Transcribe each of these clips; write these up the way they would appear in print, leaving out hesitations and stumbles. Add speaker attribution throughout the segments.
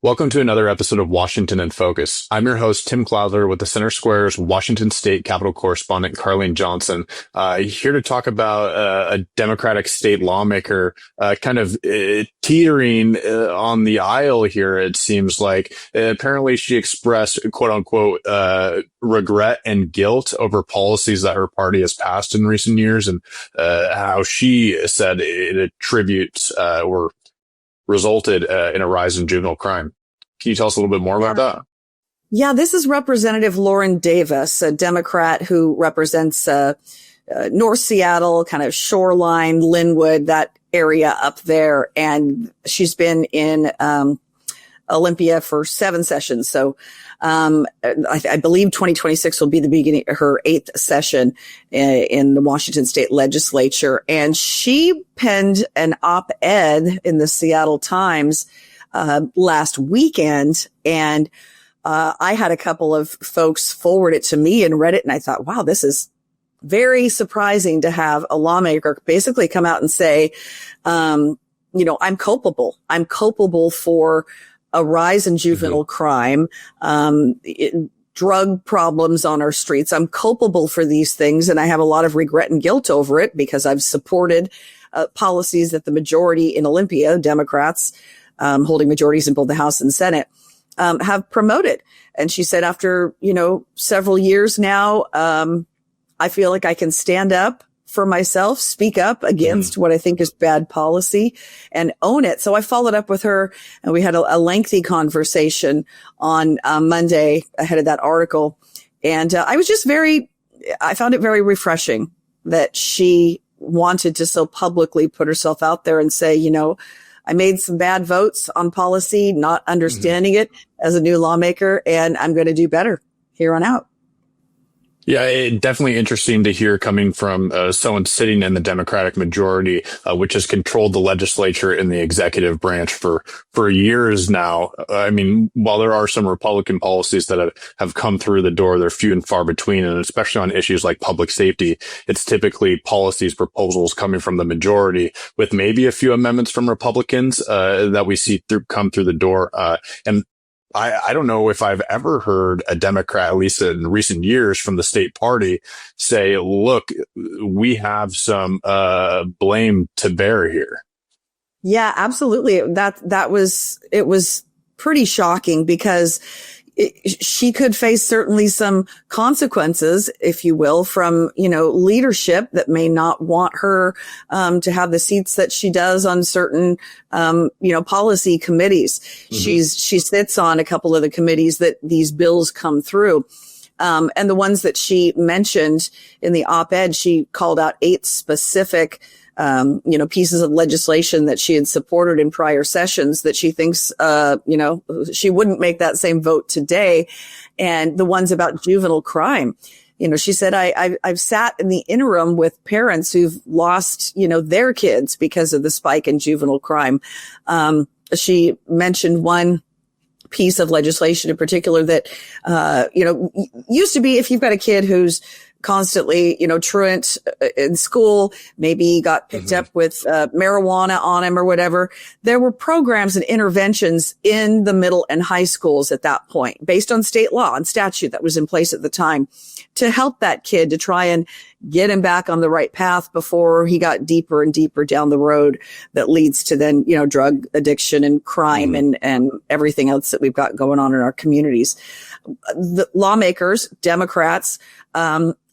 Speaker 1: Welcome to another episode of Washington in Focus. I'm your host, Tim Clouther, with the Center Square's Washington State Capitol correspondent, Carlene Johnson, here to talk about a Democratic state lawmaker teetering on the aisle here, it seems like. Apparently, she expressed, quote unquote, regret and guilt over policies that her party has passed in recent years, and how she said it attributes or resulted in a rise in juvenile crime. Can you tell us a little bit more about that?
Speaker 2: Yeah, this is Representative Lauren Davis, a Democrat who represents North Seattle, kind of Shoreline, Linwood, that area up there. And she's been in Olympia for 7 sessions. So I believe 2026 will be the beginning of her 8th session in the Washington State Legislature. And she penned an op-ed in the Seattle Times last weekend. And I had a couple of folks forward it to me and read it. And I thought, wow, this is very surprising to have a lawmaker basically come out and say, I'm culpable. I'm culpable for a rise in juvenile crime, drug problems on our streets. I'm culpable for these things, and I have a lot of regret and guilt over it because I've supported policies that the majority in Olympia, Democrats, holding majorities in both the House and Senate, have promoted. And she said, after, several years now, I feel like I can stand up for myself, speak up against what I think is bad policy and own it. So I followed up with her, and we had a lengthy conversation on Monday ahead of that article. And I found it very refreshing that she wanted to so publicly put herself out there and say, I made some bad votes on policy, not understanding it as a new lawmaker, and I'm going to do better here on out.
Speaker 1: Yeah, definitely interesting to hear coming from someone sitting in the Democratic majority, which has controlled the legislature and the executive branch for years now. I mean, while there are some Republican policies that have come through the door, they're few and far between, and especially on issues like public safety, it's typically policies, proposals coming from the majority with maybe a few amendments from Republicans that we see come through the door. And I don't know if I've ever heard a Democrat, at least in recent years, from the state party say, look, we have some blame to bear here.
Speaker 2: Yeah, absolutely. It was pretty shocking because she could face certainly some consequences, if you will, from, leadership that may not want her, to have the seats that she does on certain, policy committees. She sits on a couple of the committees that these bills come through. And the ones that she mentioned in the op-ed, she called out 8 specific pieces of legislation that she had supported in prior sessions that she thinks, she wouldn't make that same vote today. And the ones about juvenile crime, she said, I've sat in the interim with parents who've lost, their kids because of the spike in juvenile crime. She mentioned one piece of legislation in particular that, used to be if you've got a kid who's constantly, truant in school, maybe got picked up with marijuana on him or whatever. There were programs and interventions in the middle and high schools at that point, based on state law and statute that was in place at the time, to help that kid to try and get him back on the right path before he got deeper and deeper down the road that leads to then, drug addiction and crime and everything else that we've got going on in our communities. The lawmakers, Democrats,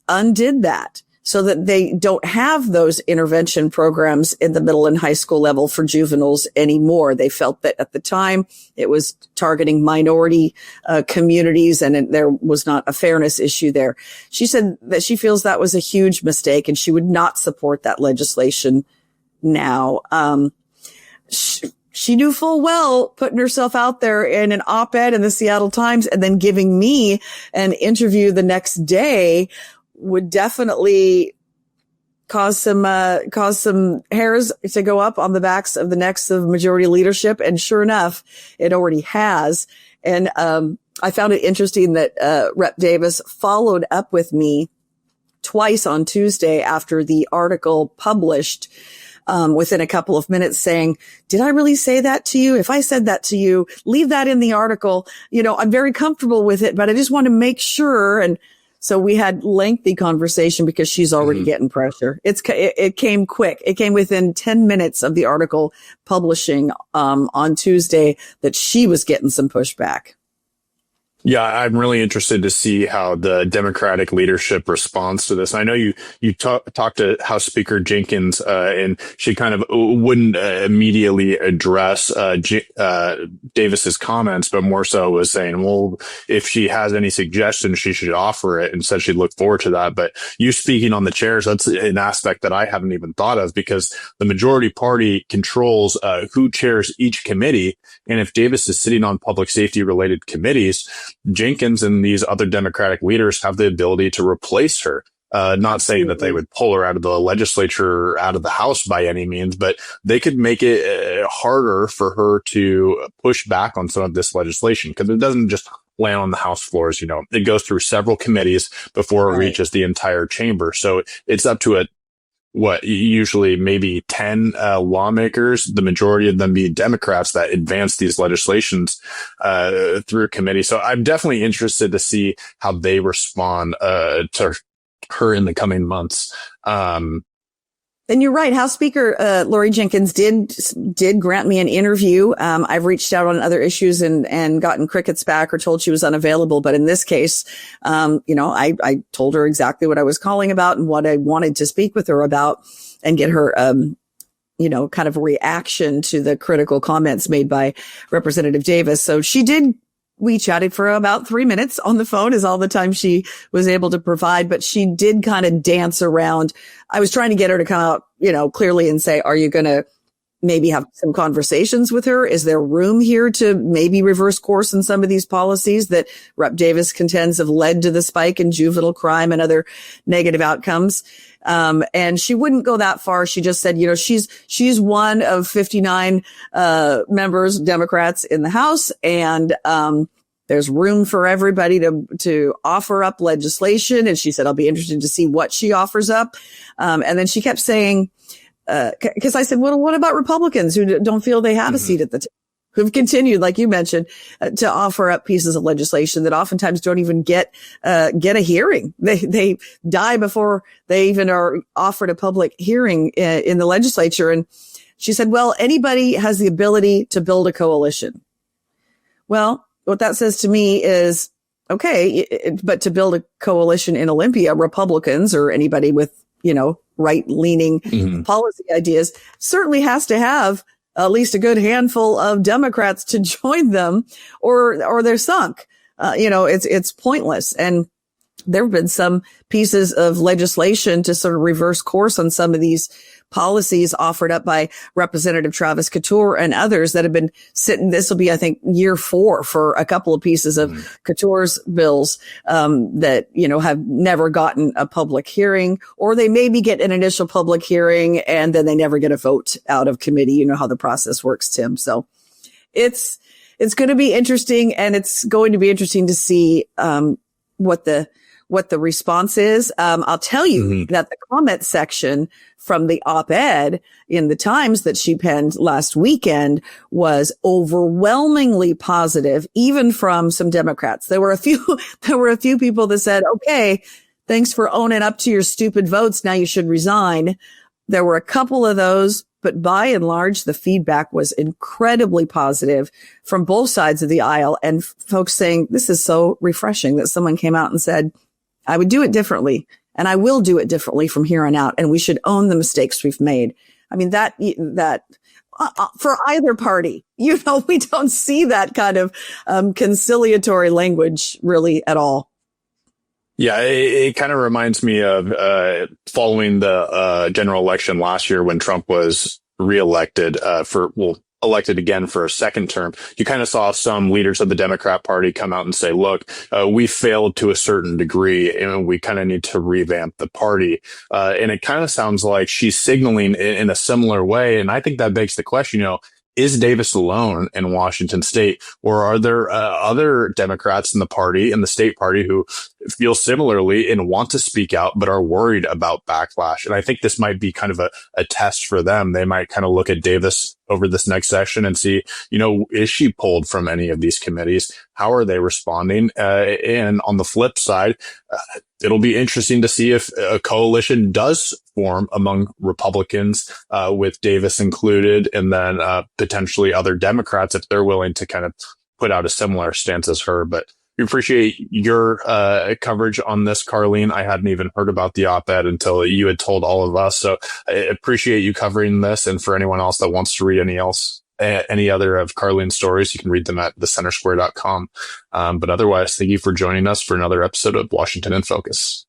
Speaker 2: undid that so that they don't have those intervention programs in the middle and high school level for juveniles anymore. They felt that at the time it was targeting minority communities, and there was not a fairness issue there. She said that she feels that was a huge mistake and she would not support that legislation now. She knew full well putting herself out there in an op-ed in the Seattle Times and then giving me an interview the next day would definitely cause some hairs to go up on the backs of the necks of majority leadership. And sure enough, it already has. And, I found it interesting that, Rep. Davis followed up with me twice on Tuesday after the article published, within a couple of minutes saying, did I really say that to you? If I said that to you, leave that in the article. I'm very comfortable with it, but I just want to make sure. And so we had lengthy conversation because she's already getting pressure. It came quick. It came within 10 minutes of the article publishing, on Tuesday that she was getting some pushback.
Speaker 1: Yeah, I'm really interested to see how the Democratic leadership responds to this. I know you talked to House Speaker Jenkins, and she kind of wouldn't immediately address Davis's comments, but more so was saying, well, if she has any suggestions, she should offer it, and said she'd look forward to that. But you speaking on the chairs, that's an aspect that I haven't even thought of, because the majority party controls who chairs each committee, and if Davis is sitting on public safety related committees, Jenkins and these other Democratic leaders have the ability to replace her. Not saying that they would pull her out of the legislature or out of the House by any means, but they could make it harder for her to push back on some of this legislation, because it doesn't just land on the House floors. It goes through several committees before it reaches the entire chamber. So it's up to usually maybe 10 lawmakers, the majority of them being Democrats, that advance these legislations through committee. So I'm definitely interested to see how they respond to her in the coming months.
Speaker 2: And you're right. House Speaker Lori Jenkins did grant me an interview. I've reached out on other issues and gotten crickets back or told she was unavailable. But in this case, I told her exactly what I was calling about and what I wanted to speak with her about and get her, kind of a reaction to the critical comments made by Representative Davis. So we chatted for about 3 minutes on the phone, is all the time she was able to provide, but she did kind of dance around. I was trying to get her to come out, clearly and say, are you going to maybe have some conversations with her? Is there room here to maybe reverse course in some of these policies that Rep. Davis contends have led to the spike in juvenile crime and other negative outcomes? And she wouldn't go that far. She just said, she's one of 59, members, Democrats in the House. And, there's room for everybody to offer up legislation. And she said, I'll be interested to see what she offers up. And then she kept saying, cause I said, well, what about Republicans who don't feel they have a seat at the table? Who've continued, like you mentioned, to offer up pieces of legislation that oftentimes don't even get a hearing. They die before they even are offered a public hearing in the legislature. And she said, well, anybody has the ability to build a coalition. Well, what that says to me is, okay, but to build a coalition in Olympia, Republicans or anybody with, right-leaning policy ideas certainly has to have at least a good handful of Democrats to join them, or they're sunk. It's pointless. And there have been some pieces of legislation to sort of reverse course on some of these policies offered up by Representative Travis Couture and others that have been sitting. This will be, I think, year 4 for a couple of pieces of Couture's bills, that, have never gotten a public hearing, or they maybe get an initial public hearing and then they never get a vote out of committee. You know how the process works, Tim. So it's going to be interesting, and it's going to be interesting to see, what the response is. I'll tell you that the comment section from the op-ed in the Times that she penned last weekend was overwhelmingly positive, even from some Democrats. There were a few people that said, okay, thanks for owning up to your stupid votes. Now you should resign. There were a couple of those, but by and large, the feedback was incredibly positive from both sides of the aisle, and folks saying, this is so refreshing that someone came out and said, I would do it differently, and I will do it differently from here on out. And we should own the mistakes we've made. I mean, that for either party, we don't see that kind of conciliatory language really at all.
Speaker 1: Yeah, it kind of reminds me of following the general election last year when Trump was reelected elected again for a second term. You kind of saw some leaders of the Democrat Party come out and say, look, we failed to a certain degree and we kind of need to revamp the party. And it kind of sounds like she's signaling in a similar way. And I think that begs the question, is Davis alone in Washington state, or are there other Democrats in the party, in the state party, who feel similarly and want to speak out, but are worried about backlash. And I think this might be kind of a test for them. They might kind of look at Davis over this next session and see, is she pulled from any of these committees? How are they responding? And on the flip side, it'll be interesting to see if a coalition does form among Republicans, with Davis included, and then potentially other Democrats if they're willing to kind of put out a similar stance as her. But we appreciate your coverage on this, Carlene. I hadn't even heard about the op-ed until you had told all of us. So I appreciate you covering this. And for anyone else that wants to read any other of Carlene's stories, you can read them at thecentersquare.com. But otherwise, thank you for joining us for another episode of Washington in Focus.